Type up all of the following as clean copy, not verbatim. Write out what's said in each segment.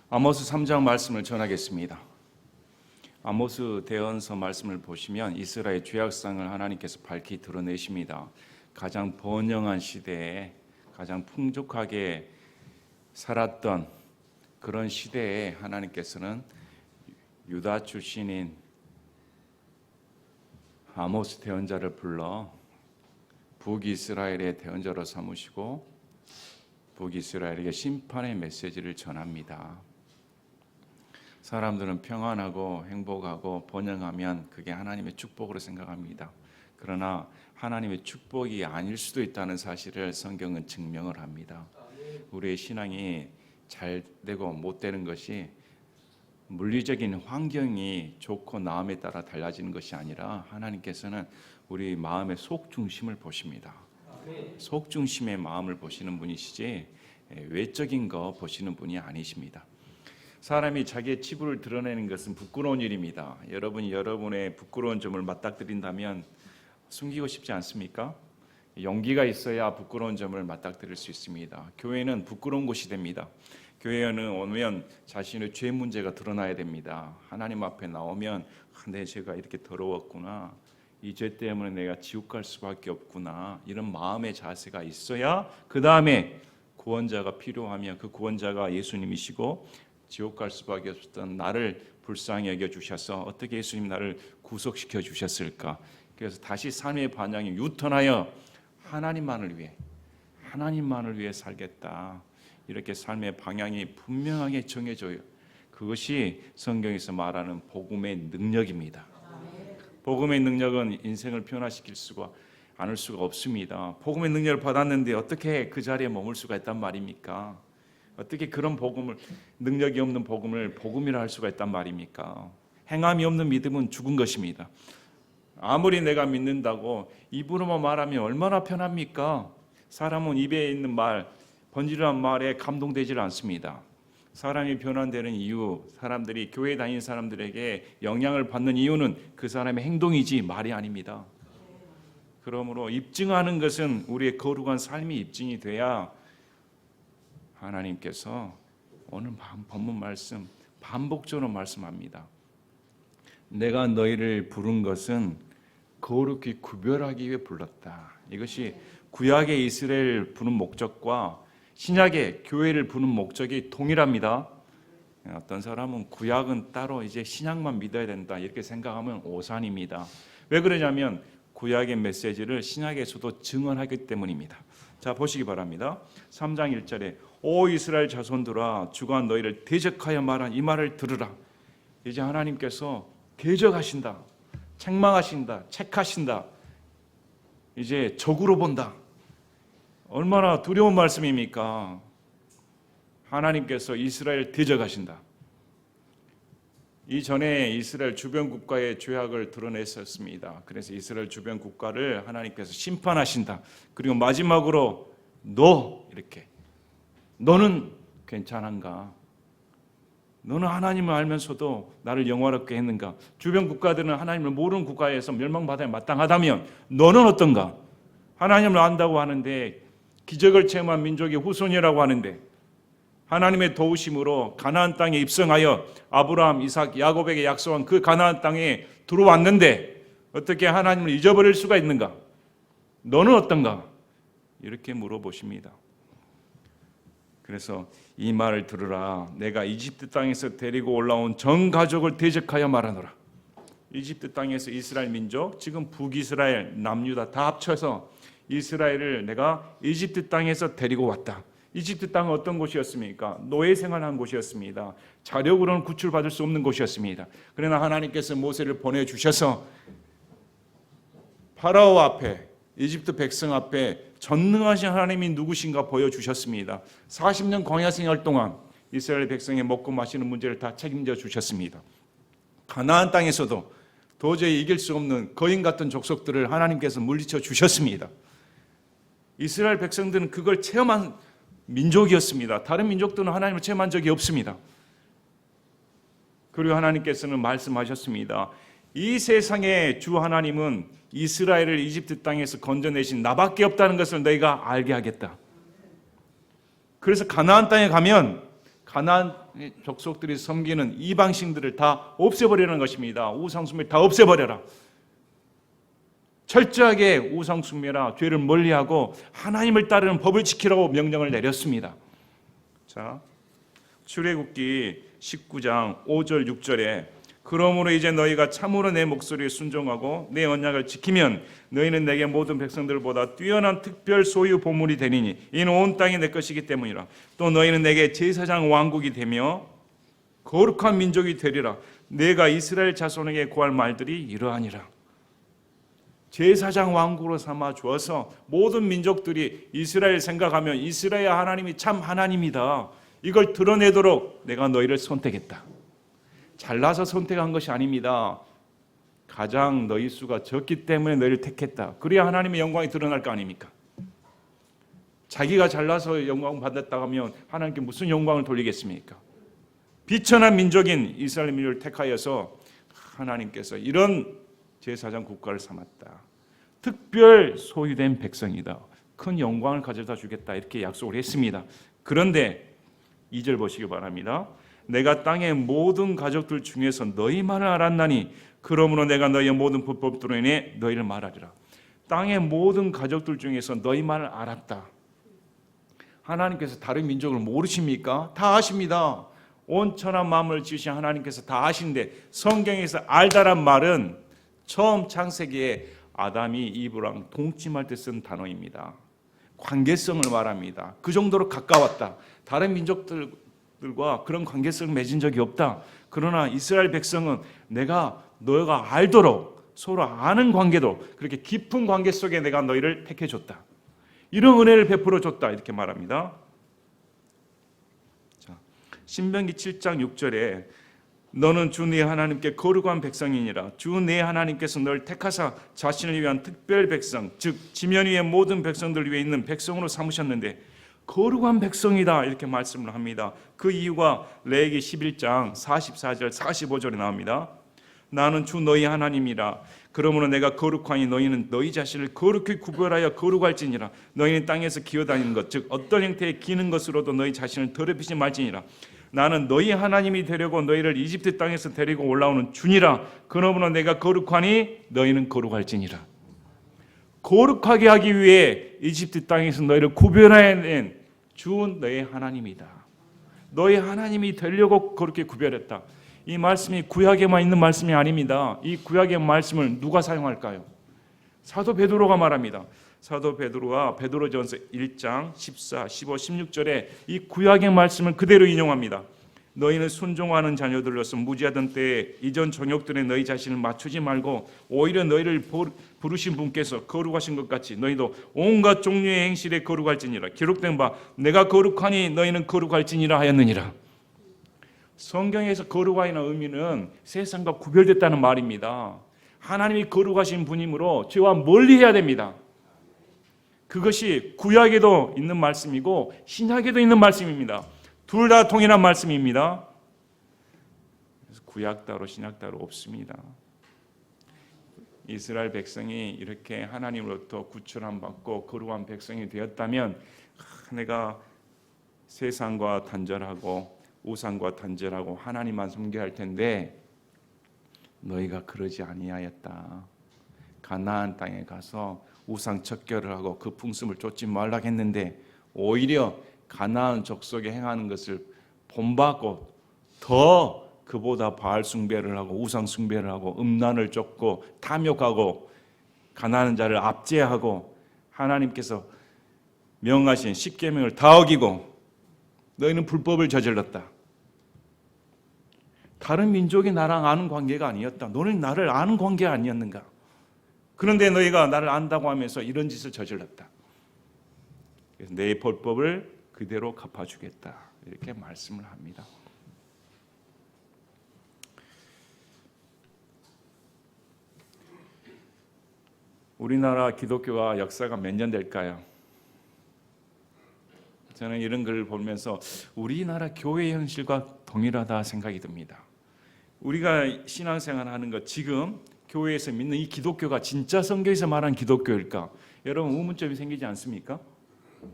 아모스 3장 말씀을 전하겠습니다. 아모스 대언서 말씀을 보시면 이스라엘 죄악상을 하나님께서 밝히 드러내십니다. 가장 번영한 시대에 가장 풍족하게 살았던 그런 시대에 하나님께서는 유다 출신인 아모스 대언자를 불러 북이스라엘의 대언자로 삼으시고 북이스라엘에게 심판의 메시지를 전합니다. 사람들은 평안하고 행복하고 번영하면 그게 하나님의 축복으로 생각합니다. 그러나 하나님의 축복이 아닐 수도 있다는 사실을 성경은 증명을 합니다. 우리의 신앙이 잘 되고 못 되는 것이 물리적인 환경이 좋고 나음에 따라 달라지는 것이 아니라 하나님께서는 우리 마음의 속중심을 보십니다. 속중심의 마음을 보시는 분이시지 외적인 거 보시는 분이 아니십니다. 사람이 자기의 치부를 드러내는 것은 부끄러운 일입니다. 여러분이 여러분의 부끄러운 점을 맞닥뜨린다면 숨기고 싶지 않습니까? 용기가 있어야 부끄러운 점을 맞닥뜨릴 수 있습니다. 교회는 부끄러운 곳이 됩니다. 교회는 오면 자신의 죄 문제가 드러나야 됩니다. 하나님 앞에 나오면 내 죄가 이렇게 더러웠구나, 이 죄 때문에 내가 지옥 갈 수밖에 없구나, 이런 마음의 자세가 있어야 그 다음에 구원자가 필요하면 그 구원자가 예수님이시고 지옥 갈 수밖에 없었던 나를 불쌍히 여겨주셔서 어떻게 예수님 나를 구속시켜 주셨을까. 그래서 다시 삶의 반향이 유턴하여 하나님만을 위해 살겠다, 이렇게 삶의 방향이 분명하게 정해져요. 그것이 성경에서 말하는 복음의 능력입니다. 복음의 능력은 인생을 변화시킬 않을 수가 없습니다. 복음의 능력을 받았는데 어떻게 그 자리에 머물 수가 있단 말입니까? 어떻게 그런 복음을, 능력이 없는 복음을 복음이라 할 수가 있단 말입니까? 행함이 없는 믿음은 죽은 것입니다. 아무리 내가 믿는다고 입으로만 말하면 얼마나 편합니까? 사람은 입에 있는 말, 번지르한 말에 감동되질 않습니다. 사람이 변화되는 이유, 사람들이 교회 다니는 사람들에게 영향을 받는 이유는 그 사람의 행동이지 말이 아닙니다. 그러므로 입증하는 것은 우리의 거룩한 삶이 입증이 돼야 하나님께서 오늘 본문 말씀 반복적으로 말씀합니다. 내가 너희를 부른 것은 거룩히 구별하기 위해 불렀다. 이것이 구약의 이스라엘 부른 목적과 신약의 교회를 부른 목적이 동일합니다. 어떤 사람은 구약은 따로 이제 신약만 믿어야 된다 이렇게 생각하면 오산입니다. 왜 그러냐면 구약의 메시지를 신약에서도 증언하기 때문입니다. 자, 보시기 바랍니다. 3장 1절에 오 이스라엘 자손들아 주가 너희를 대적하여 말한 이 말을 들으라. 이제 하나님께서 대적하신다, 책망하신다, 책하신다, 이제 적으로 본다. 얼마나 두려운 말씀입니까? 하나님께서 이스라엘 대적하신다. 이전에 이스라엘 주변 국가의 죄악을 드러냈었습니다. 그래서 이스라엘 주변 국가를 하나님께서 심판하신다. 그리고 마지막으로 너는 괜찮은가? 너는 하나님을 알면서도 나를 영화롭게 했는가? 주변 국가들은 하나님을 모르는 국가에서 멸망받아야 마땅하다면 너는 어떤가? 하나님을 안다고 하는데 기적을 체험한 민족의 후손이라고 하는데 하나님의 도우심으로 가나안 땅에 입성하여 아브라함, 이삭, 야곱에게 약속한 그 가나안 땅에 들어왔는데 어떻게 하나님을 잊어버릴 수가 있는가? 너는 어떤가? 이렇게 물어보십니다. 그래서 이 말을 들으라. 내가 이집트 땅에서 데리고 올라온 전 가족을 대적하여 말하노라. 이집트 땅에서 이스라엘 민족, 지금 북이스라엘, 남유다 다 합쳐서 이스라엘을 내가 이집트 땅에서 데리고 왔다. 이집트 땅은 어떤 곳이었습니까? 노예 생활한 곳이었습니다. 자력으로는 구출받을 수 없는 곳이었습니다. 그러나 하나님께서 모세를 보내주셔서 파라오 앞에, 이집트 백성 앞에 전능하신 하나님이 누구신가 보여주셨습니다. 40년 광야 생활 동안 이스라엘 백성의 먹고 마시는 문제를 다 책임져 주셨습니다. 가나안 땅에서도 도저히 이길 수 없는 거인 같은 족속들을 하나님께서 물리쳐 주셨습니다. 이스라엘 백성들은 그걸 체험한 민족이었습니다. 다른 민족들은 하나님을 체험한 적이 없습니다. 그리고 하나님께서는 말씀하셨습니다. 이 세상의 주 하나님은 이스라엘을 이집트 땅에서 건져내신 나밖에 없다는 것을 너희가 알게 하겠다. 그래서 가나안 땅에 가면 가나안 족속들이 섬기는 이방신들을 다 없애버리는 것입니다. 우상숭배 다 없애버려라. 철저하게 우상숭배라 죄를 멀리하고 하나님을 따르는 법을 지키라고 명령을 내렸습니다. 자, 출애굽기 19장 5절 6절에 그러므로 이제 너희가 참으로 내 목소리에 순종하고 내 언약을 지키면 너희는 내게 모든 백성들보다 뛰어난 특별 소유 보물이 되리니 이는 온 땅이 내 것이기 때문이라. 또 너희는 내게 제사장 왕국이 되며 거룩한 민족이 되리라. 내가 이스라엘 자손에게 구할 말들이 이러하니라. 제사장 왕국으로 삼아 주어서 모든 민족들이 이스라엘 생각하면 이스라엘 하나님이 참 하나님이다, 이걸 드러내도록 내가 너희를 선택했다. 잘나서 선택한 것이 아닙니다. 가장 너희 수가 적기 때문에 너희를 택했다. 그래야 하나님의 영광이 드러날 거 아닙니까? 자기가 잘나서 영광 받았다 하면 하나님께 무슨 영광을 돌리겠습니까? 비천한 민족인 이스라엘 민족을 택하여서 하나님께서 이런 제사장 국가를 삼았다. 특별 소유된 백성이다. 큰 영광을 가져다 주겠다. 이렇게 약속을 했습니다. 그런데 2절 보시기 바랍니다. 내가 땅의 모든 가족들 중에서 너희만을 알았나니 그러므로 내가 너희의 모든 불법들로 인해 너희를 말하리라. 땅의 모든 가족들 중에서 너희만을 알았다. 하나님께서 다른 민족을 모르십니까? 다 아십니다. 온천한 마음을 지으신 하나님께서 다 아시는데 성경에서 알다란 말은 처음 창세기에 아담이 이브랑 동침할 때 쓴 단어입니다. 관계성을 말합니다. 그 정도로 가까웠다. 다른 민족들과 그런 관계성을 맺은 적이 없다. 그러나 이스라엘 백성은 내가 너희가 알도록 서로 아는 관계도 그렇게 깊은 관계 속에 내가 너희를 택해줬다. 이런 은혜를 베풀어 줬다. 이렇게 말합니다. 자, 신명기 7장 6절에 너는 주 네 하나님께 거룩한 백성이니라. 주 네 하나님께서 너를 택하사 자신을 위한 특별 백성, 즉 지면 위의 모든 백성들 위에 있는 백성으로 삼으셨는데 거룩한 백성이다, 이렇게 말씀을 합니다. 그 이유가 레위기 11장 44절 45절에 나옵니다. 나는 주 너희 하나님이라. 그러므로 내가 거룩하니 너희는 너희 자신을 거룩히 구별하여 거룩할지니라. 너희는 땅에서 기어다니는 것, 즉 어떤 형태의 기는 것으로도 너희 자신을 더럽히지 말지니라. 나는 너희 하나님이 되려고 너희를 이집트 땅에서 데리고 올라오는 주니라. 그러므로 내가 거룩하니 너희는 거룩할지니라. 거룩하게 하기 위해 이집트 땅에서 너희를 구별해낸 주 너희 하나님이다. 너희 하나님이 되려고 그렇게 구별했다. 이 말씀이 구약에만 있는 말씀이 아닙니다. 이 구약의 말씀을 누가 사용할까요? 사도 베드로가 말합니다. 사도 베드로가 베드로전서 1장 14, 15, 16절에 이 구약의 말씀을 그대로 인용합니다. 너희는 순종하는 자녀들로서 무지하던 때에 이전 정욕들에 너희 자신을 맞추지 말고 오히려 너희를 부르신 분께서 거룩하신 것 같이 너희도 온갖 종류의 행실에 거룩할지니라. 기록된 바 내가 거룩하니 너희는 거룩할지니라 하였느니라. 성경에서 거룩하다는 의미는 세상과 구별됐다는 말입니다. 하나님이 거룩하신 분이므로 죄와 멀리해야 됩니다. 그것이 구약에도 있는 말씀이고 신약에도 있는 말씀입니다. 둘 다 동일한 말씀입니다. 그래서 구약 따로 신약 따로 없습니다. 이스라엘 백성이 이렇게 하나님으로부터 구출함 받고 거룩한 백성이 되었다면 내가 세상과 단절하고 우상과 단절하고 하나님만 섬겨야 할 텐데 너희가 그러지 아니하였다. 가나안 땅에 가서 우상 척결을 하고 그 풍습을 쫓지 말라 했는데 오히려 가나안 족속에 행하는 것을 본받고 더 그보다 바알 숭배를 하고 우상 숭배를 하고 음란을 쫓고 탐욕하고 가난한 자를 압제하고 하나님께서 명하신 십계명을 다 어기고 너희는 불법을 저질렀다. 다른 민족이 나랑 아는 관계가 아니었다. 너는 나를 아는 관계가 아니었는가? 그런데 너희가 나를 안다고 하면서 이런 짓을 저질렀다. 그래서 내 벌법을 그대로 갚아주겠다. 이렇게 말씀을 합니다. 우리나라 기독교가 역사가 몇 년 될까요? 저는 이런 글을 보면서 우리나라 교회 현실과 동일하다 생각이 듭니다. 우리가 신앙생활 하는 것 지금 교회에서 믿는 이 기독교가 진짜 성경에서 말한 기독교일까? 여러분 의문점이 생기지 않습니까?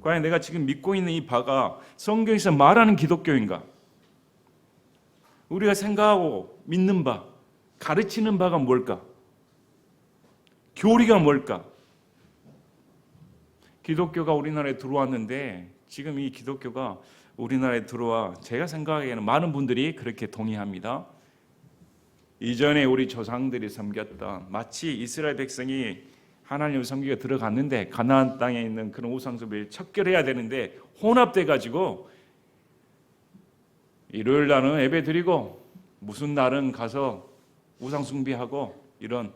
과연 내가 지금 믿고 있는 이 바가 성경에서 말하는 기독교인가? 우리가 생각하고 믿는 바, 가르치는 바가 뭘까? 교리가 뭘까? 기독교가 우리나라에 들어왔는데 지금 이 기독교가 우리나라에 들어와 제가 생각하기에는 많은 분들이 그렇게 동의합니다. 이전에 우리 조상들이 섬겼던 마치 이스라엘 백성이 하나님을 섬기고 들어갔는데 가나안 땅에 있는 그런 우상숭배를 척결해야 되는데 혼합돼 가지고 일요일 날은 예배 드리고 무슨 날은 가서 우상숭배하고 이런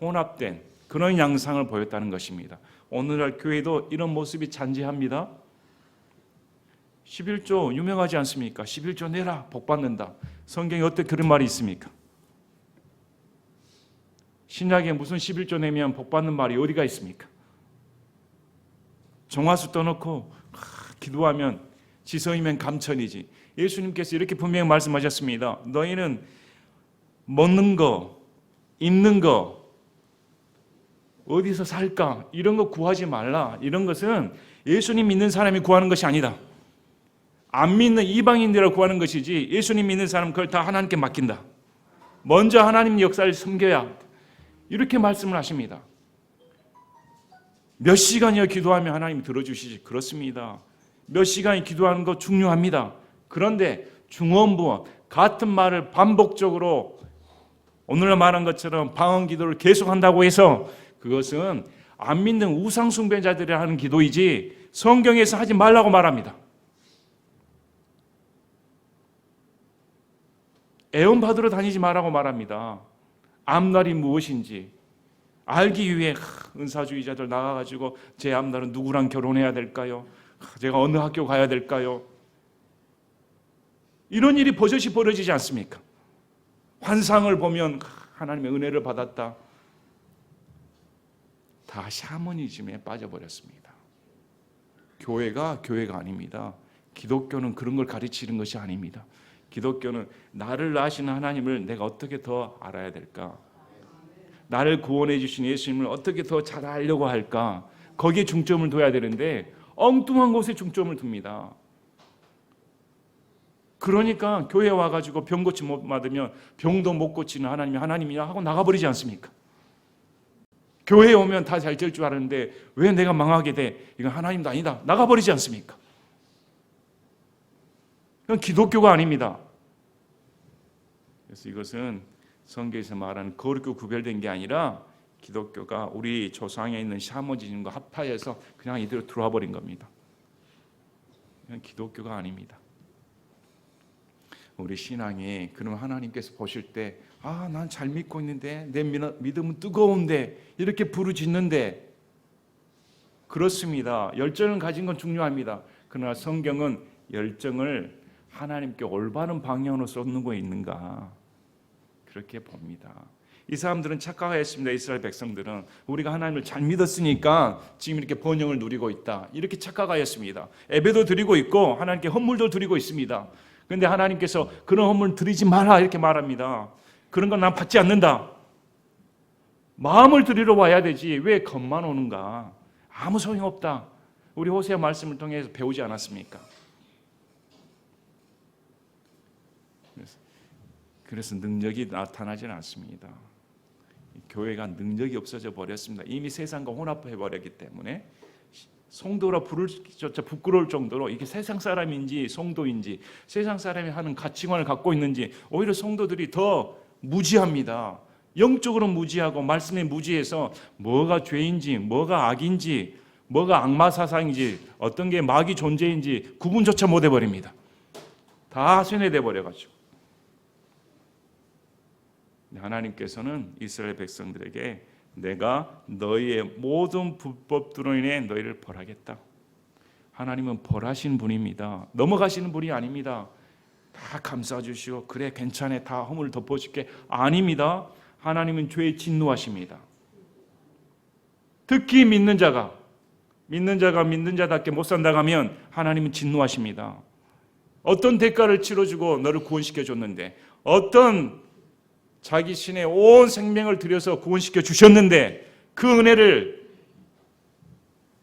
혼합된 그런 양상을 보였다는 것입니다. 오늘날 교회도 이런 모습이 잔재합니다. 11조 유명하지 않습니까? 11조 내라 복 받는다. 성경에 어떻게 그런 말이 있습니까? 신약에 무슨 11조 내면 복 받는 말이 어디가 있습니까? 정화수 떠놓고 기도하면 지성이면 감천이지. 예수님께서 이렇게 분명히 말씀하셨습니다. 너희는 먹는 거, 입는 거, 어디서 살까? 이런 거 구하지 말라. 이런 것은 예수님 믿는 사람이 구하는 것이 아니다. 안 믿는 이방인들을 구하는 것이지 예수님 믿는 사람은 그걸 다 하나님께 맡긴다. 먼저 하나님 역사를 섬겨야 이렇게 말씀을 하십니다. 몇 시간이나 기도하면 하나님이 들어주시지. 그렇습니다. 몇 시간이 기도하는 거 중요합니다. 그런데 중언부언 같은 말을 반복적으로 오늘 말한 것처럼 방언 기도를 계속한다고 해서 그것은 안 믿는 우상 숭배자들이 하는 기도이지 성경에서 하지 말라고 말합니다. 애원 받으러 다니지 말라고 말합니다. 앞날이 무엇인지 알기 위해 은사주의자들 나가가지고 제 앞날은 누구랑 결혼해야 될까요? 제가 어느 학교 가야 될까요? 이런 일이 버젓이 벌어지지 않습니까? 환상을 보면 하나님의 은혜를 받았다. 다 샤머니즘에 빠져버렸습니다. 교회가 아닙니다. 기독교는 그런 걸 가르치는 것이 아닙니다. 기독교는 나를 낳으시는 하나님을 내가 어떻게 더 알아야 될까? 나를 구원해 주신 예수님을 어떻게 더 잘 알려고 할까? 거기에 중점을 둬야 되는데 엉뚱한 곳에 중점을 둡니다. 그러니까 교회에 와가지고 병 고침 못 받으면 병도 못 고치는 하나님이 하나님이야 하고 나가버리지 않습니까? 교회에 오면 다 잘 될 줄 알았는데 왜 내가 망하게 돼? 이건 하나님도 아니다. 나가버리지 않습니까? 이건 기독교가 아닙니다. 그래서 이것은 성경에서 말하는 거룩하고 구별된 게 아니라 기독교가 우리 조상에 있는 샤머니즘과 합하여서 그냥 이대로 들어와 버린 겁니다. 이건 기독교가 아닙니다. 우리 신앙이 그럼 하나님께서 보실 때 난 잘 믿고 있는데 내 믿음은 뜨거운데 이렇게 부르짖는데 그렇습니다. 열정을 가진 건 중요합니다. 그러나 성경은 열정을 하나님께 올바른 방향으로 쏟는 거 있는가 그렇게 봅니다. 이 사람들은 착각하였습니다. 이스라엘 백성들은 우리가 하나님을 잘 믿었으니까 지금 이렇게 번영을 누리고 있다 이렇게 착각하였습니다. 예배도 드리고 있고 하나님께 헌물도 드리고 있습니다. 그런데 하나님께서 그런 헌물 드리지 마라 이렇게 말합니다. 그런 건 난 받지 않는다. 마음을 드리러 와야 되지 왜 겉만 오는가? 아무 소용없다. 우리 호세아 말씀을 통해서 배우지 않았습니까? 그래서 능력이 나타나지는 않습니다. 교회가 능력이 없어져 버렸습니다. 이미 세상과 혼합해 버렸기 때문에 성도라 부를조차 부끄러울 정도로 이게 세상 사람인지 성도인지 세상 사람이 하는 가치관을 갖고 있는지 오히려 성도들이 더 무지합니다. 영적으로 무지하고 말씀에 무지해서 뭐가 죄인지 뭐가 악인지 뭐가 악마 사상인지 어떤 게 마귀 존재인지 구분조차 못 해버립니다. 다 쇠뇌돼 버려가지고 하나님께서는 이스라엘 백성들에게 내가 너희의 모든 불법들로 인해 너희를 벌하겠다. 하나님은 벌하신 분입니다. 넘어가시는 분이 아닙니다. 다 감싸주시고 그래 괜찮아 다 허물을 덮어줄게 아닙니다. 하나님은 죄에 진노하십니다. 특히 믿는 자가 믿는 자답게 못 산다고 하면 하나님은 진노하십니다. 어떤 대가를 치러주고 너를 구원시켜 줬는데 어떤 자기 신의 온 생명을 들여서 구원시켜 주셨는데 그 은혜를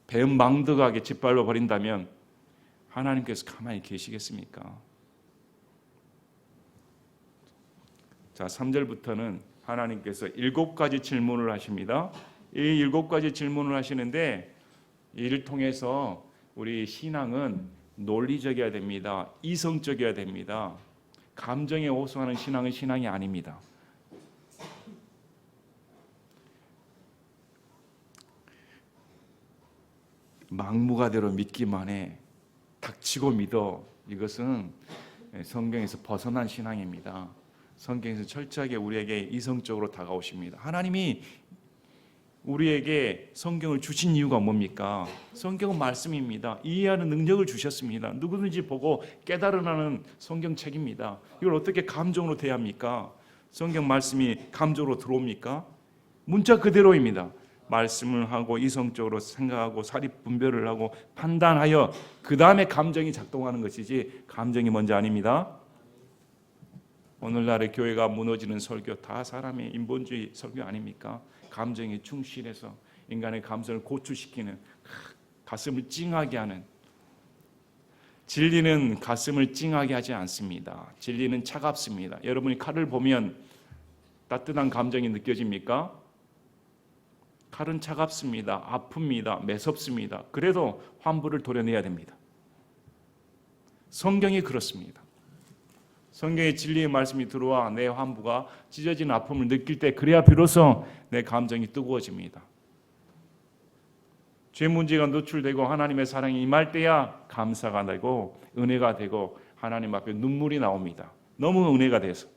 배은망덕하게 짓밟아 버린다면 하나님께서 가만히 계시겠습니까? 자, 3절부터는 하나님께서 7가지 질문을 하십니다. 이 7가지 질문을 하시는데 이를 통해서 우리 신앙은 논리적이어야 됩니다. 이성적이어야 됩니다. 감정에 호소하는 신앙은 신앙이 아닙니다. 막무가내로 믿기만 해. 닥치고 믿어. 이것은 성경에서 벗어난 신앙입니다. 성경에서 철저하게 우리에게 이성적으로 다가오십니다. 하나님이 우리에게 성경을 주신 이유가 뭡니까? 성경은 말씀입니다. 이해하는 능력을 주셨습니다. 누구든지 보고 깨달으라는 성경책입니다. 이걸 어떻게 감정으로 대합니까? 성경 말씀이 감정으로 들어옵니까? 문자 그대로입니다. 말씀을 하고 이성적으로 생각하고 사립 분별을 하고 판단하여 그 다음에 감정이 작동하는 것이지 감정이 먼저 아닙니다. 오늘날의 교회가 무너지는 설교 다 사람의 인본주의 설교 아닙니까? 감정에 충실해서 인간의 감성을 고출시키는, 가슴을 찡하게 하는. 진리는 가슴을 찡하게 하지 않습니다. 진리는 차갑습니다. 여러분이 칼을 보면 따뜻한 감정이 느껴집니까? 칼은 차갑습니다. 아픕니다. 매섭습니다. 그래도 환부를 도려내야 됩니다. 성경이 그렇습니다. 성경의 진리의 말씀이 들어와 내 환부가 찢어진 아픔을 느낄 때 그래야 비로소 내 감정이 뜨거워집니다. 죄 문제가 노출되고 하나님의 사랑이 임할 때야 감사가 되고 은혜가 되고 하나님 앞에 눈물이 나옵니다. 너무 은혜가 돼서.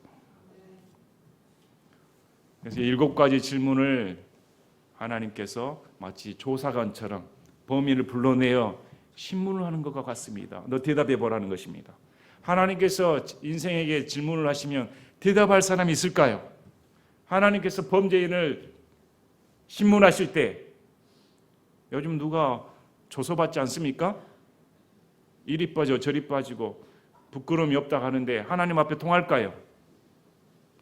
그래서 7가지 질문을 하나님께서 마치 조사관처럼 범인을 불러내어 신문을 하는 것과 같습니다. 너 대답해 보라는 것입니다. 하나님께서 인생에게 질문을 하시면 대답할 사람이 있을까요? 하나님께서 범죄인을 신문하실 때 요즘 누가 조소받지 않습니까? 이리 빠져 저리 빠지고 부끄러움이 없다 하는데 하나님 앞에 통할까요?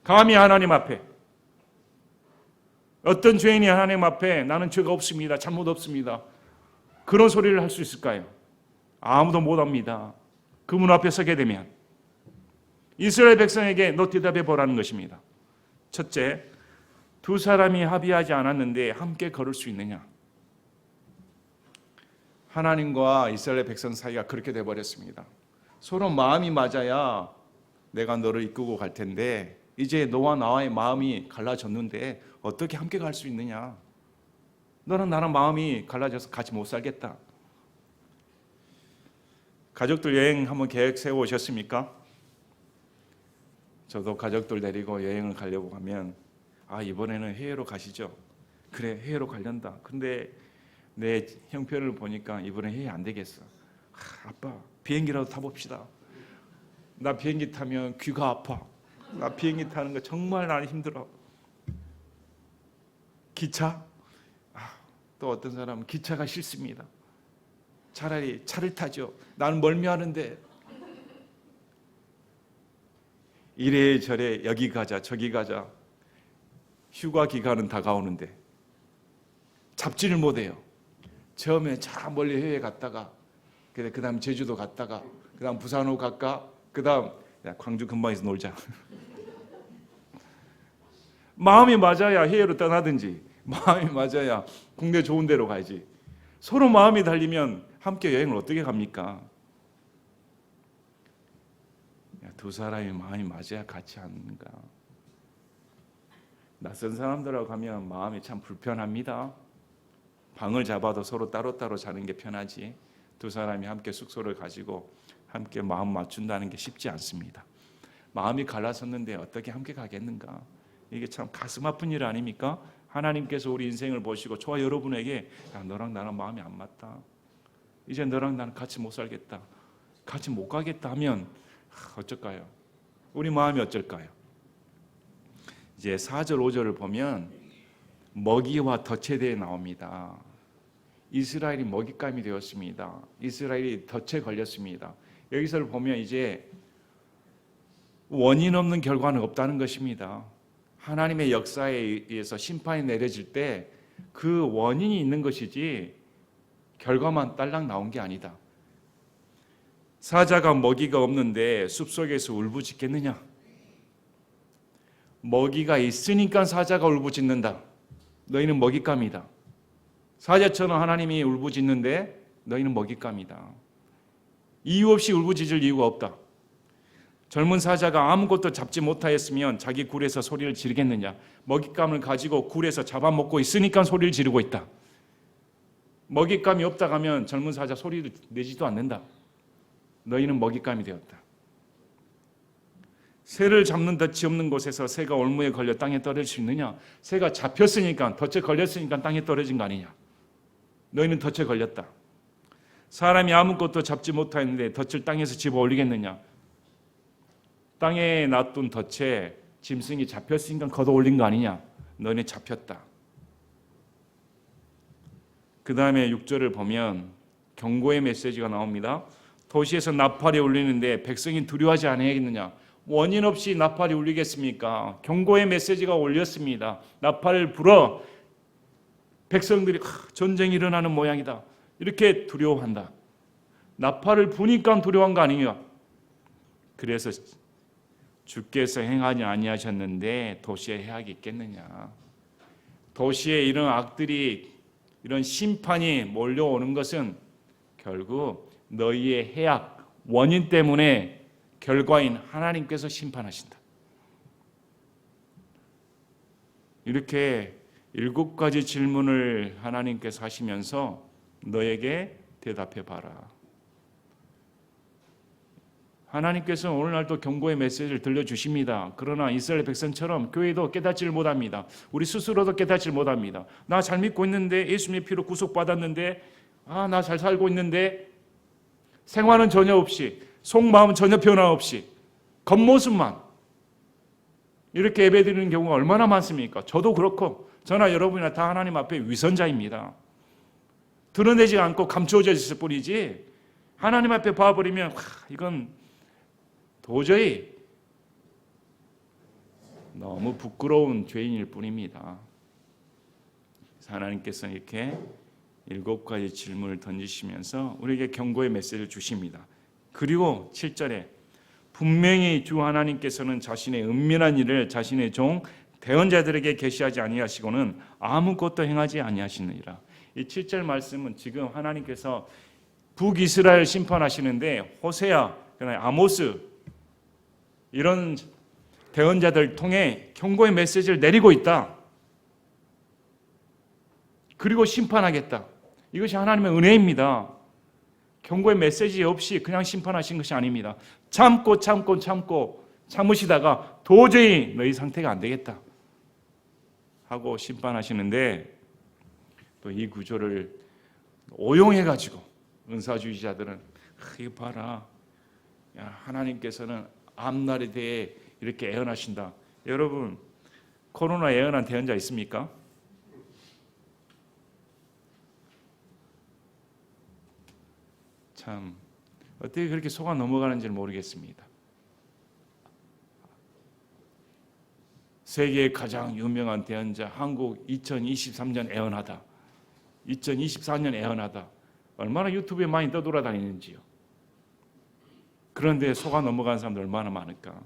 감히 하나님 앞에 어떤 죄인이 하나님 앞에 나는 죄가 없습니다. 잘못 없습니다. 그런 소리를 할 수 있을까요? 아무도 못합니다. 그분 앞에 서게 되면 이스라엘 백성에게 너 대답해 보라는 것입니다. 첫째, 두 사람이 합의하지 않았는데 함께 걸을 수 있느냐? 하나님과 이스라엘 백성 사이가 그렇게 돼버렸습니다. 서로 마음이 맞아야 내가 너를 이끌고 갈 텐데 이제 너와 나와의 마음이 갈라졌는데 어떻게 함께 갈 수 있느냐? 너는 나랑 마음이 갈라져서 같이 못 살겠다. 가족들 여행 한번 계획 세워 오셨습니까? 저도 가족들 데리고 여행을 가려고 하면 이번에는 해외로 가시죠. 그래, 해외로 가련다. 근데 내 형편을 보니까 이번에 해외 안 되겠어. 아빠 비행기라도 타봅시다. 나 비행기 타면 귀가 아파. 나 비행기 타는 거 정말 나는 힘들어. 기차? 또 어떤 사람은 기차가 싫습니다. 차라리 차를 타죠. 나는 멀미하는데. 이래저래 여기 가자 저기 가자. 휴가 기간은 다가오는데 잡지를 못해요. 처음에 저 멀리 해외 갔다가 그 다음 제주도 갔다가 그 다음 부산으로 갈까? 그 다음 광주 근방에서 놀자. 마음이 맞아야 해외로 떠나든지 마음이 맞아야 국내 좋은 데로 가야지. 서로 마음이 달리면 함께 여행을 어떻게 갑니까? 두 사람이 마음이 맞아야 같이 하는가. 낯선 사람들하고 가면 마음이 참 불편합니다. 방을 잡아도 서로 따로따로 자는 게 편하지 두 사람이 함께 숙소를 가지고 함께 마음 맞춘다는 게 쉽지 않습니다. 마음이 갈라섰는데 어떻게 함께 가겠는가. 이게 참 가슴 아픈 일 아닙니까? 하나님께서 우리 인생을 보시고 저와 여러분에게 너랑 나랑 마음이 안 맞다. 이제 너랑 나는 같이 못 살겠다. 같이 못 가겠다 하면 어쩔까요? 우리 마음이 어쩔까요? 이제 4절 5절을 보면 먹이와 덫에 대해 나옵니다. 이스라엘이 먹잇감이 되었습니다. 이스라엘이 덫에 걸렸습니다. 여기서 보면 이제 원인 없는 결과는 없다는 것입니다. 하나님의 역사에 의해서 심판이 내려질 때 그 원인이 있는 것이지 결과만 딸랑 나온 게 아니다. 사자가 먹이가 없는데 숲속에서 울부짖겠느냐? 먹이가 있으니까 사자가 울부짖는다. 너희는 먹잇감이다. 사자처럼 하나님이 울부짖는데 너희는 먹잇감이다. 이유 없이 울부짖을 이유가 없다. 젊은 사자가 아무것도 잡지 못하였으면 자기 굴에서 소리를 지르겠느냐. 먹잇감을 가지고 굴에서 잡아먹고 있으니까 소리를 지르고 있다. 먹잇감이 없다 가면 젊은 사자 소리를 내지도 않는다. 너희는 먹잇감이 되었다. 새를 잡는 덫이 없는 곳에서 새가 올무에 걸려 땅에 떨어질 수 있느냐? 새가 잡혔으니까, 덫에 걸렸으니까 땅에 떨어진 거 아니냐? 너희는 덫에 걸렸다. 사람이 아무것도 잡지 못하였는데 덫을 땅에서 집어 올리겠느냐? 땅에 놔둔 덫에 짐승이 잡혔으니까 걷어 올린 거 아니냐? 너희는 잡혔다. 그 다음에 6절을 보면 경고의 메시지가 나옵니다. 도시에서 나팔이 울리는데 백성이 두려워하지 않아야겠느냐? 원인 없이 나팔이 울리겠습니까? 경고의 메시지가 울렸습니다. 나팔을 불어 백성들이 전쟁이 일어나는 모양이다. 이렇게 두려워한다. 나팔을 부니까 두려워한 거 아니냐? 그래서 주께서 행하지 아니하셨는데 도시에 해악이 있겠느냐? 도시에 이런 악들이, 이런 심판이 몰려오는 것은 결국 너희의 해악, 원인 때문에 결과인 하나님께서 심판하신다. 이렇게 7가지 질문을 하나님께서 하시면서 너에게 대답해 봐라. 하나님께서 오늘날도 경고의 메시지를 들려주십니다. 그러나 이스라엘 백성처럼 교회도 깨닫지를 못합니다. 우리 스스로도 깨닫지를 못합니다. 나 잘 믿고 있는데, 예수님의 피로 구속받았는데, 나 잘 살고 있는데, 생활은 전혀 없이, 속마음은 전혀 변화 없이, 겉모습만 이렇게 예배드리는 경우가 얼마나 많습니까? 저도 그렇고 저나 여러분이나 다 하나님 앞에 위선자입니다. 드러내지 않고 감추어져 있을 뿐이지, 하나님 앞에 봐버리면 이건 도저히 너무 부끄러운 죄인일 뿐입니다. 하나님께서는 이렇게 7가지 질문을 던지시면서 우리에게 경고의 메시지를 주십니다. 그리고 7절에 분명히 주 하나님께서는 자신의 은밀한 일을 자신의 종 대언자들에게 계시하지 아니하시고는 아무것도 행하지 아니하시느니라. 이 7절 말씀은 지금 하나님께서 북이스라엘 심판하시는데 호세아, 아모스 이런 대언자들 통해 경고의 메시지를 내리고 있다. 그리고 심판하겠다. 이것이 하나님의 은혜입니다. 경고의 메시지 없이 그냥 심판하신 것이 아닙니다. 참으시다가 도저히 너희 상태가 안 되겠다 하고 심판하시는데, 또 이 구조를 오용해가지고 은사주의자들은 이거 봐라, 하나님께서는 앞날에 대해 이렇게 예언하신다. 여러분, 코로나 예언한 대언자 있습니까? 참 어떻게 그렇게 속아 넘어가는지 모르겠습니다. 세계의 가장 유명한 대언자, 한국 2023년 예언하다, 2024년 예언하다, 얼마나 유튜브에 많이 떠돌아다니는지요. 그런데 속아 넘어가는 사람들 얼마나 많을까.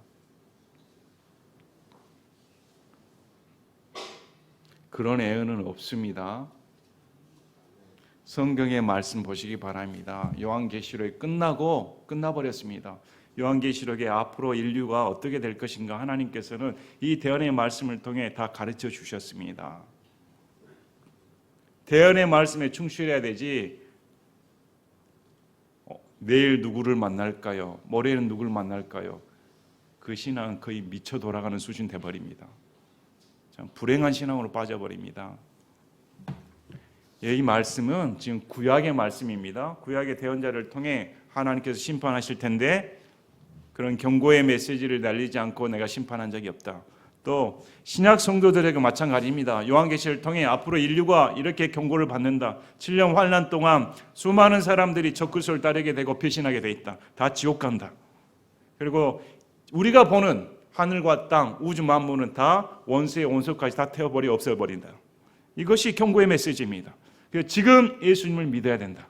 그런 예언은 없습니다. 성경의 말씀 보시기 바랍니다. 요한계시록이 끝나버렸습니다. 요한계시록에 앞으로 인류가 어떻게 될 것인가 하나님께서는 이 대언의 말씀을 통해 다 가르쳐 주셨습니다. 대언의 말씀에 충실해야 되지, 내일 누구를 만날까요? 모레는 누구를 만날까요? 그 신앙은 거의 미쳐 돌아가는 수준 돼버립니다. 참 불행한 신앙으로 빠져버립니다. 이 말씀은 지금 구약의 말씀입니다. 구약의 대언자를 통해 하나님께서 심판하실 텐데 그런 경고의 메시지를 날리지 않고 내가 심판한 적이 없다. 또 신약 성도들에게 마찬가지입니다. 요한계시를 통해 앞으로 인류가 이렇게 경고를 받는다. 7년 환난 동안 수많은 사람들이 적그리스도를 따르게 되고 배신하게 돼 있다. 다 지옥 간다. 그리고 우리가 보는 하늘과 땅, 우주 만물은 다 원수의 원수까지 다 태워버리고 없애버린다. 이것이 경고의 메시지입니다. 그래서 지금 예수님을 믿어야 된다.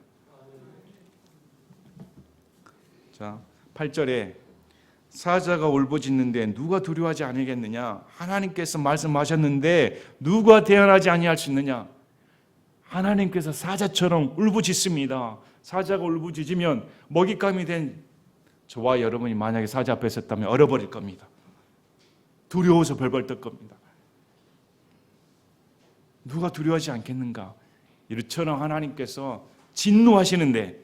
자, 8절에 사자가 울부짖는데 누가 두려워하지 아니겠느냐? 하나님께서 말씀하셨는데 누가 대언하지 아니할 수 있느냐? 하나님께서 사자처럼 울부짖습니다. 사자가 울부짖으면 먹잇감이 된 저와 여러분이 만약에 사자 앞에 섰다면 얼어버릴 겁니다. 두려워서 벌벌 떨 겁니다. 누가 두려워하지 않겠는가? 이처럼 하나님께서 진노하시는데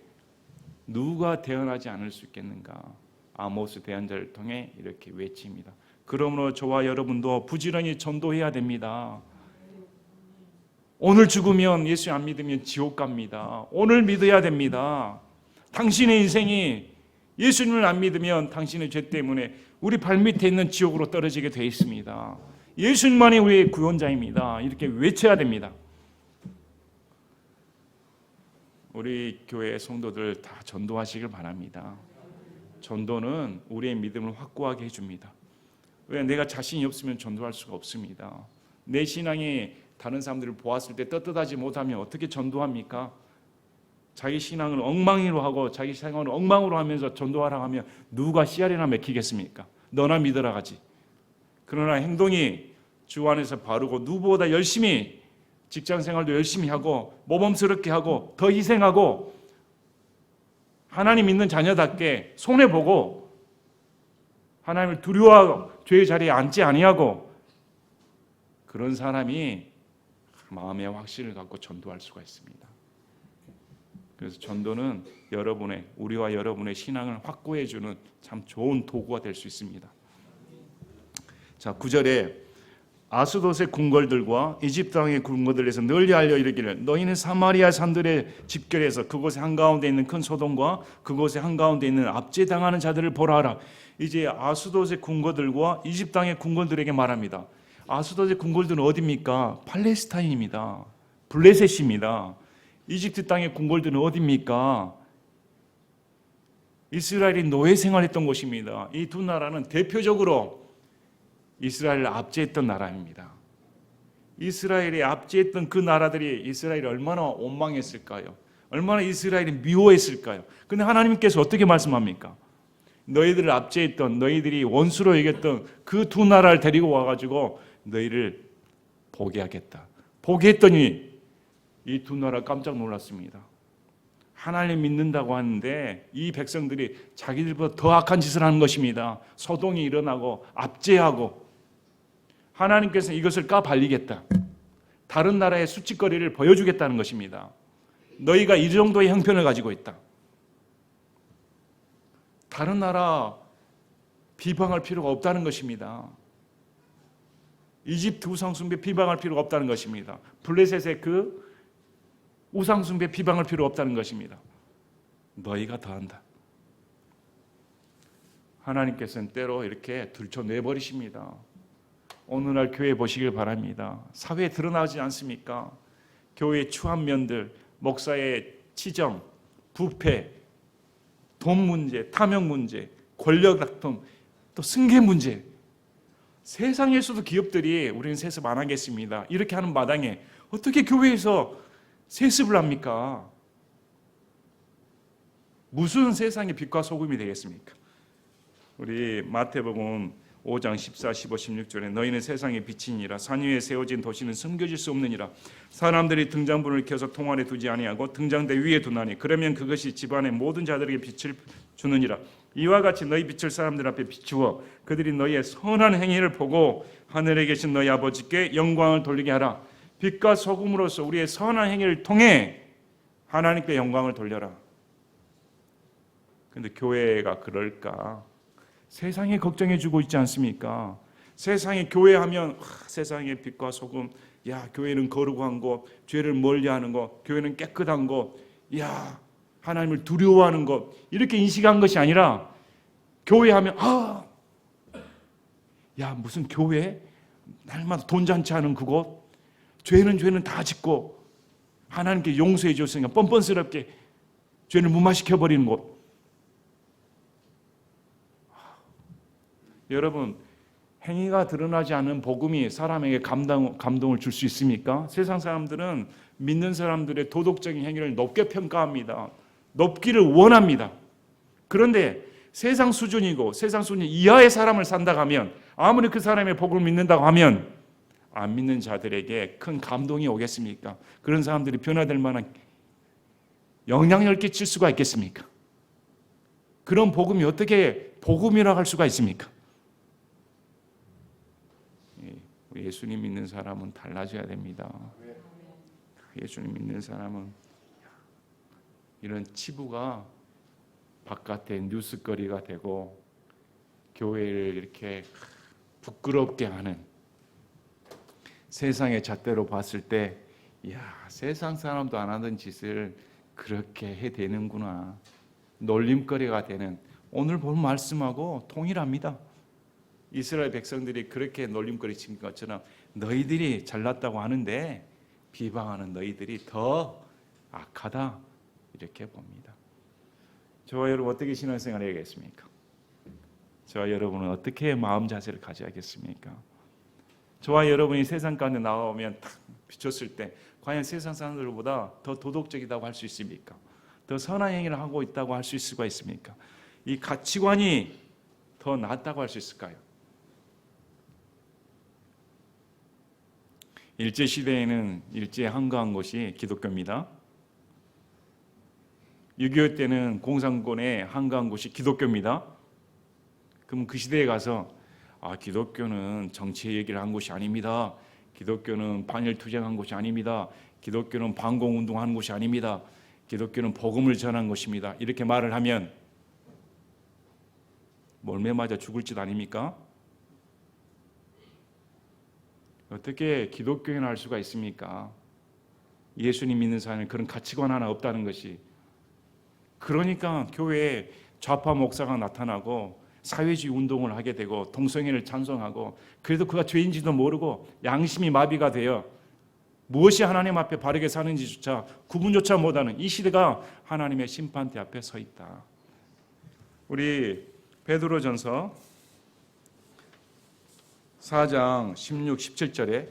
누가 대언하지 않을 수 있겠는가? 아모스 대언자를 통해 이렇게 외칩니다. 그러므로 저와 여러분도 부지런히 전도해야 됩니다. 오늘 죽으면 예수 안 믿으면 지옥 갑니다. 오늘 믿어야 됩니다. 당신의 인생이 예수님을 안 믿으면 당신의 죄 때문에 우리 발밑에 있는 지옥으로 떨어지게 되어 있습니다. 예수님만이 우리의 구원자입니다. 이렇게 외쳐야 됩니다. 우리 교회 성도들 다 전도하시길 바랍니다. 전도는 우리의 믿음을 확고하게 해줍니다. 왜? 내가 자신이 없으면 전도할 수가 없습니다. 내 신앙이 다른 사람들을 보았을 때 떳떳하지 못하면 어떻게 전도합니까? 자기 신앙을 엉망으로 하고 자기 생활을 엉망으로 하면서 전도하라 하면 누가 씨알이나 맥히겠습니까? 너나 믿으라 하지. 그러나 행동이 주 안에서 바르고 누구보다 열심히 직장 생활도 열심히 하고 모범스럽게 하고 더 희생하고 하나님 믿는 자녀답게 손해보고 하나님을 두려워하고 죄의 자리에 앉지 아니하고 그런 사람이 마음의 확신을 갖고 전도할 수가 있습니다. 그래서 전도는 우리와 여러분의 신앙을 확고해 주는 참 좋은 도구가 될 수 있습니다. 자, 9절에 아스돗의 궁궐들과 이집트 왕의 궁궐들에서 널리 알려 이르기를 너희는 사마리아 산들에 집결해서 그곳의 한가운데 있는 큰 소돔과 그곳의 한가운데 있는 압제당하는 자들을 보라 하라. 이제 아스돗의 궁궐들과 이집트 왕의 궁궐들에게 말합니다. 아스돗의 궁궐들은 어디입니까? 팔레스타인입니다. 블레셋입니다. 이집트 땅의 궁궐들은 어디입니까? 이스라엘이 노예 생활했던 곳입니다. 이 두 나라는 대표적으로 이스라엘을 압제했던 나라입니다. 이스라엘이 압제했던 그 나라들이 이스라엘이 얼마나 원망했을까요? 얼마나 이스라엘이 미워했을까요? 그런데 하나님께서 어떻게 말씀합니까? 너희들을 압제했던 너희들이 원수로 여겼던 그 두 나라를 데리고 와가지고 너희를 보게 하겠다. 보게 했더니 이 두 나라 깜짝 놀랐습니다. 하나님 믿는다고 하는데 이 백성들이 자기들보다 더 악한 짓을 하는 것입니다. 소동이 일어나고 압제하고 하나님께서 이것을 까발리겠다. 다른 나라의 수치거리를 보여주겠다는 것입니다. 너희가 이 정도의 형편을 가지고 있다. 다른 나라 비방할 필요가 없다는 것입니다. 이집트 우상숭배 비방할 필요가 없다는 것입니다. 블레셋의 그 우상숭배 비방할 필요 없다는 것입니다. 너희가 더한다. 하나님께서는 때로 이렇게 들춰내버리십니다. 오늘날 교회 보시길 바랍니다. 사회에 드러나지 않습니까? 교회의 추한 면들, 목사의 치정, 부패, 돈 문제, 탐욕 문제, 권력 다툼, 또 승계 문제. 세상에서도 기업들이 우리는 세습 안 하겠습니다. 이렇게 하는 마당에 어떻게 교회에서 세습을 합니까? 무슨 세상의 빛과 소금이 되겠습니까? 우리 마태복음 5장 14, 15, 16절에 너희는 세상의 빛이니라 산 위에 세워진 도시는 숨겨질 수 없느니라 사람들이 등잔불을 켜서 통 안에 두지 아니하고 등장대 위에 두나니 그러면 그것이 집안의 모든 자들에게 빛을 주느니라 이와 같이 너희 빛을 사람들 앞에 비추어 그들이 너희의 선한 행위를 보고 하늘에 계신 너희 아버지께 영광을 돌리게 하라. 빛과 소금으로서 우리의 선한 행위를 통해 하나님께 영광을 돌려라. 그런데 교회가 그럴까? 세상에 걱정해주고 있지 않습니까? 세상에 교회하면 세상의 빛과 소금, 야 교회는 거룩한 것, 죄를 멀리하는 것, 교회는 깨끗한 것, 야 하나님을 두려워하는 것 이렇게 인식한 것이 아니라 교회하면 야 무슨 교회? 날마다 돈잔치하는 그곳, 죄는 다 짓고 하나님께 용서해 줬으니까 뻔뻔스럽게 죄를 무마시켜버리는 곳. 여러분 행위가 드러나지 않는 복음이 사람에게 감동을 줄 수 있습니까? 세상 사람들은 믿는 사람들의 도덕적인 행위를 높게 평가합니다. 높기를 원합니다. 그런데 세상 수준이고 세상 수준 이하의 사람을 산다고 하면, 아무리 그 사람의 복음을 믿는다고 하면 안 믿는 자들에게 큰 감동이 오겠습니까? 그런 사람들이 변화될 만한 영향력을 끼칠 수가 있겠습니까? 그런 복음이 어떻게 복음이라고 할 수가 있습니까? 예수님 믿는 사람은 달라져야 됩니다. 예수님 믿는 사람은 이런 치부가 바깥에 뉴스거리가 되고 교회를 이렇게 부끄럽게 하는, 세상의 잣대로 봤을 때 세상 사람도 안 하던 짓을 그렇게 해대는구나, 놀림거리가 되는, 오늘 본 말씀하고 동일합니다. 이스라엘 백성들이 그렇게 놀림거리 친 것처럼 너희들이 잘났다고 하는데 비방하는 너희들이 더 악하다, 이렇게 봅니다. 저와 여러분 어떻게 신앙생활을 해야겠습니까? 저와 여러분은 어떻게 마음 자세를 가져야겠습니까? 저와 여러분이 세상 가운데 나오면 탁 비쳤을 때 과연 세상 사람들보다 더 도덕적이라고 할 수 있습니까? 더 선한 행위를 하고 있다고 할 수 있을 수가 있습니까? 이 가치관이 더 낫다고 할 수 있을까요? 일제시대에는 일제에 항거한 것이 기독교입니다. 6.25 때는 공산권에 항거한 곳이 기독교입니다. 그럼 그 시대에 가서 기독교는 정치 얘기를 한 곳이 아닙니다. 기독교는 반일투쟁한 곳이 아닙니다. 기독교는 반공운동한 곳이 아닙니다. 기독교는 복음을 전한 것입니다. 이렇게 말을 하면 몰매 맞아 죽을 짓 아닙니까? 어떻게 기독교인을 할 수가 있습니까? 예수님 믿는 사람은 그런 가치관 하나 없다는 것이. 그러니까 교회에 좌파 목사가 나타나고 사회주의 운동을 하게 되고 동성애를 찬성하고, 그래도 그가 죄인지도 모르고 양심이 마비가 되어 무엇이 하나님 앞에 바르게 사는지조차 구분조차 못하는 이 시대가 하나님의 심판대 앞에 서 있다. 우리 베드로전서 4장 16, 17절에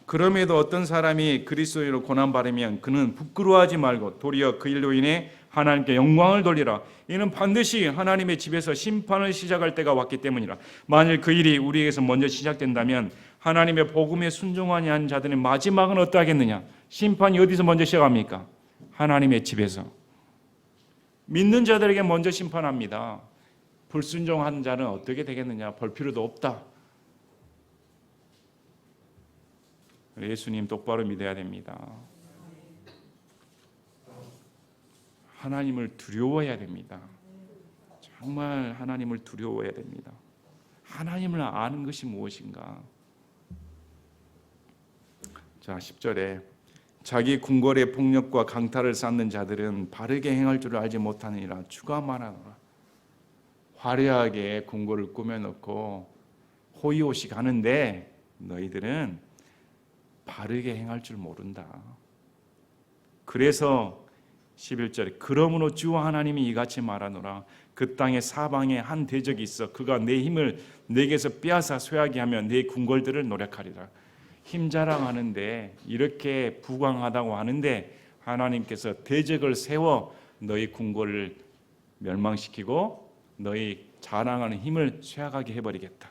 그럼에도 어떤 사람이 그리스도인으로 고난받으면 그는 부끄러워하지 말고 도리어 그 일로 인해 하나님께 영광을 돌리라. 이는 반드시 하나님의 집에서 심판을 시작할 때가 왔기 때문이라. 만일 그 일이 우리에게서 먼저 시작된다면 하나님의 복음에 순종하지 않은 자들의 마지막은 어떠하겠느냐? 심판이 어디서 먼저 시작합니까? 하나님의 집에서. 믿는 자들에게 먼저 심판합니다. 불순종한 자는 어떻게 되겠느냐? 볼 필요도 없다. 예수님 똑바로 믿어야 됩니다. 하나님을 두려워해야 됩니다. 정말 하나님을 두려워해야 됩니다. 하나님을 아는 것이 무엇인가? 자, 10절에 자기 궁궐의 폭력과 강탈을 쌓는 자들은 바르게 행할 줄을 알지 못하느니라. 주가 말하노라. 화려하게 궁궐을 꾸며놓고 호의호식 하는데 너희들은 바르게 행할 줄 모른다. 그래서 11절에 그러므로 주 하나님이 이같이 말하노라. 그 땅의 사방에 한 대적이 있어 그가 내 힘을 내게서 빼앗아 쇠하게 하며 내 궁궐들을 노력하리라. 힘 자랑하는데, 이렇게 부강하다고 하는데 하나님께서 대적을 세워 너희 궁궐을 멸망시키고 너희 자랑하는 힘을 쇠하게 해버리겠다.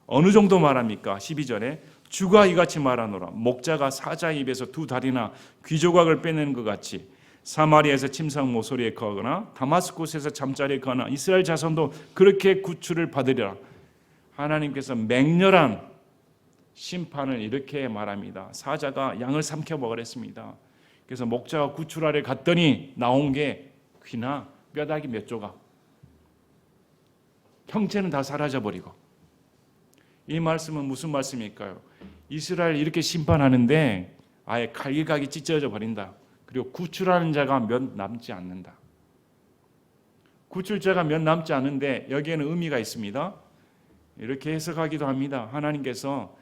어느 정도 말합니까? 12절에 주가 이같이 말하노라. 목자가 사자 입에서 두 다리나 귀조각을 빼내는 것 같이 사마리아에서 침상 모서리에 거하거나 다마스쿠스에서 잠자리에 거하나 이스라엘 자손도 그렇게 구출을 받으리라. 하나님께서 맹렬한 심판을 이렇게 말합니다. 사자가 양을 삼켜 먹으랬습니다. 그래서 목자가 구출하러 갔더니 나온 게 귀나 뼈다귀 몇 조각, 형체는 다 사라져버리고. 이 말씀은 무슨 말씀일까요? 이스라엘 이렇게 심판하는데 아예 갈기각이 찢어져 버린다. 그리고 구출하는 자가 몇 남지 않는다. 구출자가 몇 남지 않는데 여기에는 의미가 있습니다. 이렇게 해석하기도 합니다. 하나님께서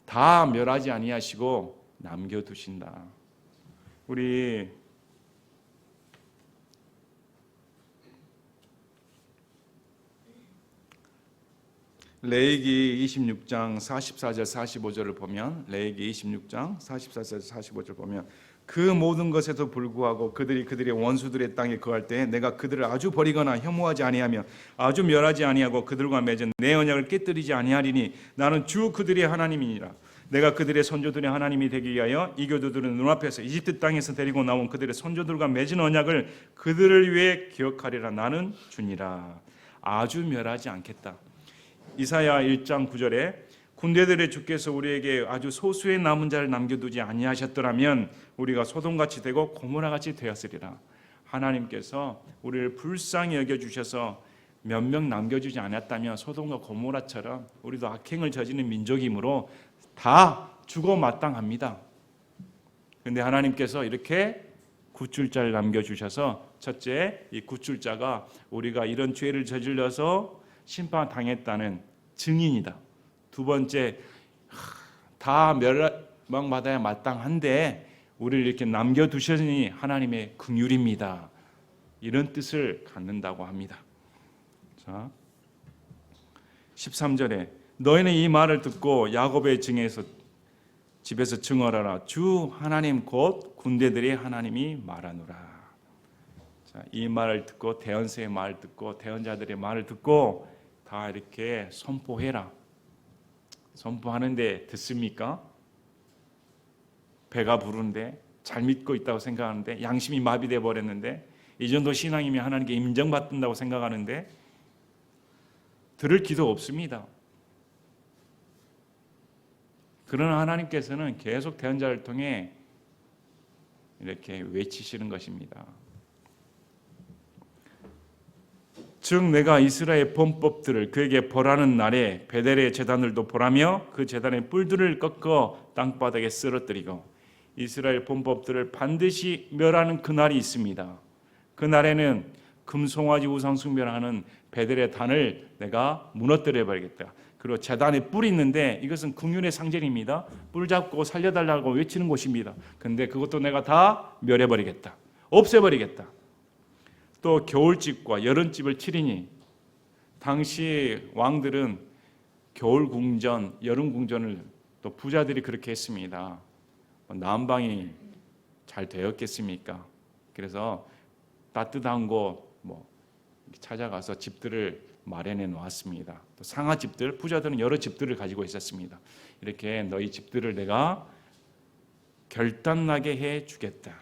다 멸하지 아니하시고 남겨두신다. 우리 레위기 26장 44절 45절을 보면, 레위기 26장 44절 45절 보면 그 모든 것에도 불구하고 그들이 그들의 원수들의 땅에 거할 때 내가 그들을 아주 버리거나 혐오하지 아니하며 아주 멸하지 아니하고 그들과 맺은 내 언약을 깨뜨리지 아니하리니 나는 주 그들의 하나님이니라. 내가 그들의 선조들의 하나님이 되기 위하여 이 교도들은 눈앞에서 이집트 땅에서 데리고 나온 그들의 선조들과 맺은 언약을 그들을 위해 기억하리라. 나는 주니라. 아주 멸하지 않겠다. 이사야 1장 9절에 군대들의 주께서 우리에게 아주 소수의 남은 자를 남겨두지 아니하셨더라면 우리가 소돔같이 되고 고모라같이 되었으리라. 하나님께서 우리를 불쌍히 여겨주셔서 몇 명 남겨주지 않았다면 소돔과 고모라처럼 우리도 악행을 저지르는 민족이므로 다 죽어 마땅합니다. 그런데 하나님께서 이렇게 굿줄자를 남겨주셔서 첫째, 이 굿줄자가 우리가 이런 죄를 저질러서 심판당했다는 증인이다. 두 번째, 다 멸망받아야 마땅한데 우리를 이렇게 남겨두셨으니 하나님의 긍휼입니다. 이런 뜻을 갖는다고 합니다. 자, 13절에 너희는 이 말을 듣고 야곱의 증에서 집에서 증언하라. 주 하나님 곧 군대들의 하나님이 말하노라. 자, 이 말을 듣고 대언서의 말을 듣고 대언자들의 말을 듣고 다 이렇게 선포해라. 선포하는데 듣습니까? 배가 부른데 잘 믿고 있다고 생각하는데 양심이 마비돼 버렸는데 이 정도 신앙이면 하나님께 인정받는다고 생각하는데 들을 기도 없습니다. 그러나 하나님께서는 계속 대언자를 통해 이렇게 외치시는 것입니다. 즉 내가 이스라엘 범법들을 그에게 벌하는 날에 베델의 제단들도 벌하며 그 제단의 뿔들을 꺾어 땅바닥에 쓰러뜨리고 이스라엘 범법들을 반드시 멸하는 그날이 있습니다. 그날에는 금송아지 우상 숭배하는 베델의 단을 내가 무너뜨려 버리겠다. 그리고 제단에 뿔이 있는데 이것은 긍휼의 상징입니다. 뿔 잡고 살려달라고 외치는 곳입니다. 근데 그것도 내가 다 멸해버리겠다. 없애버리겠다. 또 겨울집과 여름집을 치리니 당시 왕들은 겨울 궁전, 여름 궁전을 또 부자들이 그렇게 했습니다. 난방이 잘 되었겠습니까? 그래서 따뜻한 곳 찾아가서 집들을 마련해 놓았습니다. 또 상하집들, 부자들은 여러 집들을 가지고 있었습니다. 이렇게 너희 집들을 내가 결단나게 해 주겠다.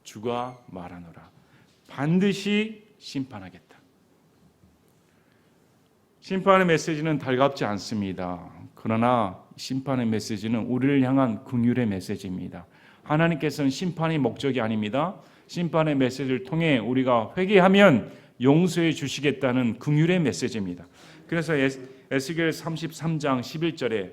주가 말하노라. 반드시 심판하겠다. 심판의 메시지는 달갑지 않습니다. 그러나 심판의 메시지는 우리를 향한 긍휼의 메시지입니다. 하나님께서는 심판이 목적이 아닙니다. 심판의 메시지를 통해 우리가 회개하면 용서해 주시겠다는 긍휼의 메시지입니다. 그래서 에스겔 33장 11절에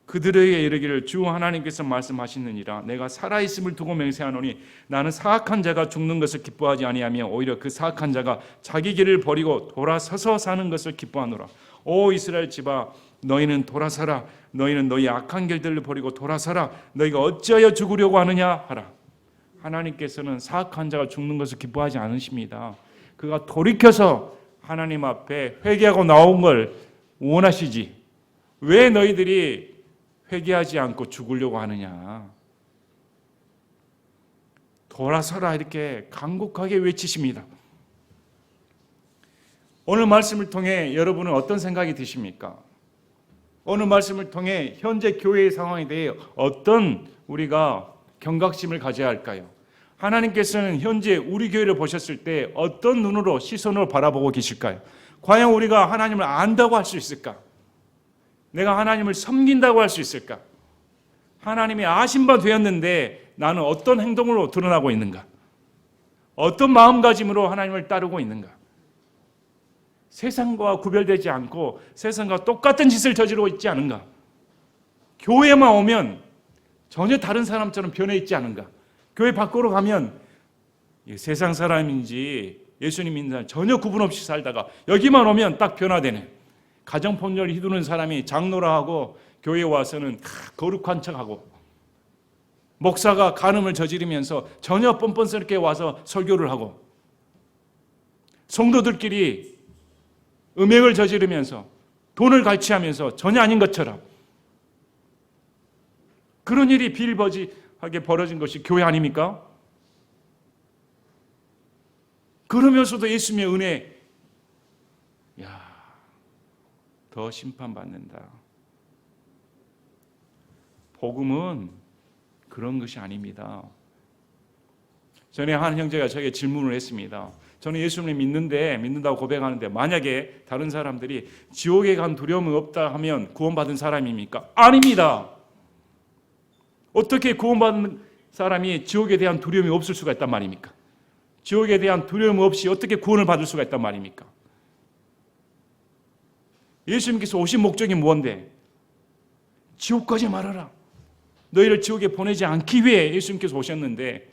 그들에게 이르기를 주 하나님께서 말씀하시느니라 내가 살아있음을 두고 맹세하노니 나는 사악한 자가 죽는 것을 기뻐하지 아니하며 오히려 그 사악한 자가 자기 길을 버리고 돌아서서 사는 것을 기뻐하노라. 오 이스라엘 집아 너희는 돌아서라. 너희는 너희 악한 길들을 버리고 돌아서라. 너희가 어찌하여 죽으려고 하느냐 하라. 하나님께서는 사악한 자가 죽는 것을 기뻐하지 않으십니다. 그가 돌이켜서 하나님 앞에 회개하고 나온 걸 원하시지. 왜 너희들이 회개하지 않고 죽으려고 하느냐. 돌아서라 이렇게 간곡하게 외치십니다. 오늘 말씀을 통해 여러분은 어떤 생각이 드십니까? 오늘 말씀을 통해 현재 교회의 상황에 대해 어떤 우리가 경각심을 가져야 할까요? 하나님께서는 현재 우리 교회를 보셨을 때 어떤 눈으로 시선으로 바라보고 계실까요? 과연 우리가 하나님을 안다고 할 수 있을까? 내가 하나님을 섬긴다고 할 수 있을까? 하나님이 아신 바 되었는데 나는 어떤 행동으로 드러나고 있는가? 어떤 마음가짐으로 하나님을 따르고 있는가? 세상과 구별되지 않고 세상과 똑같은 짓을 저지르고 있지 않은가? 교회만 오면 전혀 다른 사람처럼 변해 있지 않은가? 교회 밖으로 가면 세상 사람인지 예수님 믿는 사람 전혀 구분 없이 살다가 여기만 오면 딱 변화되네. 가정폭력을 휘두르는 사람이 장로라 하고 교회에 와서는 거룩한 척하고 목사가 간음을 저지르면서 전혀 뻔뻔스럽게 와서 설교를 하고 성도들끼리 음행을 저지르면서 돈을 갈취하면서 전혀 아닌 것처럼 그런 일이 비일버지 벌어진 것이 교회 아닙니까? 그러면서도 예수님의 은혜, 더 심판받는다. 복음은 그런 것이 아닙니다. 전에 한 형제가 저에게 질문을 했습니다. 저는 예수님을 믿는다고 고백하는데 만약에 다른 사람들이 지옥에 간 두려움이 없다 하면 구원받은 사람입니까? 아닙니다. 어떻게 구원받은 사람이 지옥에 대한 두려움이 없을 수가 있단 말입니까? 지옥에 대한 두려움 없이 어떻게 구원을 받을 수가 있단 말입니까? 예수님께서 오신 목적이 뭔데? 지옥 가지 말아라. 너희를 지옥에 보내지 않기 위해 예수님께서 오셨는데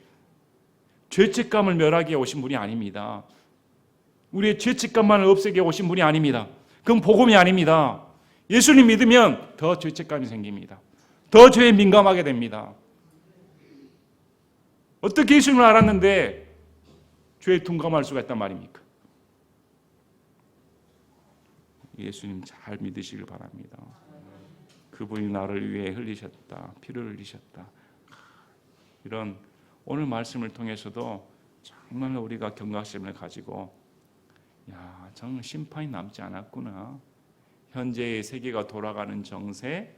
죄책감을 멸하기 위해 오신 분이 아닙니다. 우리의 죄책감만을 없애기 위해 오신 분이 아닙니다. 그건 복음이 아닙니다. 예수님 믿으면 더 죄책감이 생깁니다. 더 죄에 민감하게 됩니다. 어떻게 예수님을 알았는데 죄에 둔감할 수가 있단 말입니까? 예수님 잘 믿으시길 바랍니다. 그분이 나를 위해 흘리셨다. 피를 흘리셨다. 이런 오늘 말씀을 통해서도 정말 우리가 경각심을 가지고 정말 심판이 남지 않았구나. 현재의 세계가 돌아가는 정세,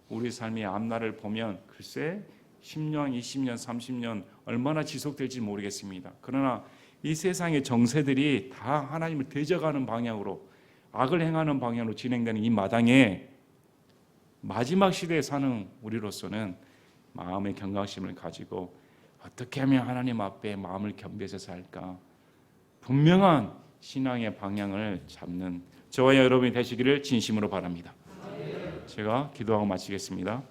우리 삶의 앞날을 보면 글쎄 10년, 20년, 30년 얼마나 지속될지 모르겠습니다. 그러나 이 세상의 정세들이 다 하나님을 대적하는 방향으로, 악을 행하는 방향으로 진행되는 이 마당에 마지막 시대에 사는 우리로서는 마음의 경각심을 가지고 어떻게 하면 하나님 앞에 마음을 겸비해서 살까? 분명한 신앙의 방향을 잡는 저와 여러분이 되시기를 진심으로 바랍니다. 제가 기도하고 마치겠습니다.